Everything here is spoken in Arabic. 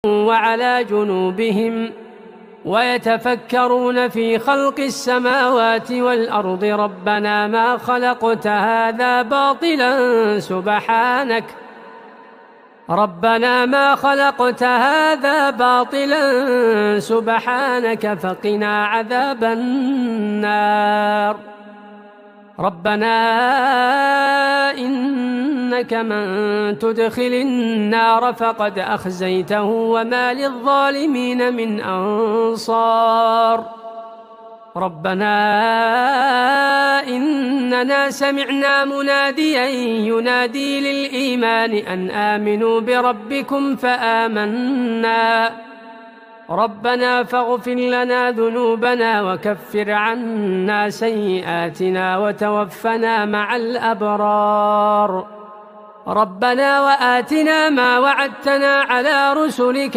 وعلى جنوبهم ويتفكرون في خلق السماوات والأرض ربنا ما خلقت هذا باطلا سبحانك فقنا عذاب النار ربنا إنك من تدخل النار فقد أخزيته وما للظالمين من أنصار ربنا إننا سمعنا مناديا ينادي للإيمان أن آمنوا بربكم فآمنا ربنا فاغفر لنا ذنوبنا وكفر عنا سيئاتنا وتوفنا مع الأبرار ربنا وآتنا ما وعدتنا على رسلك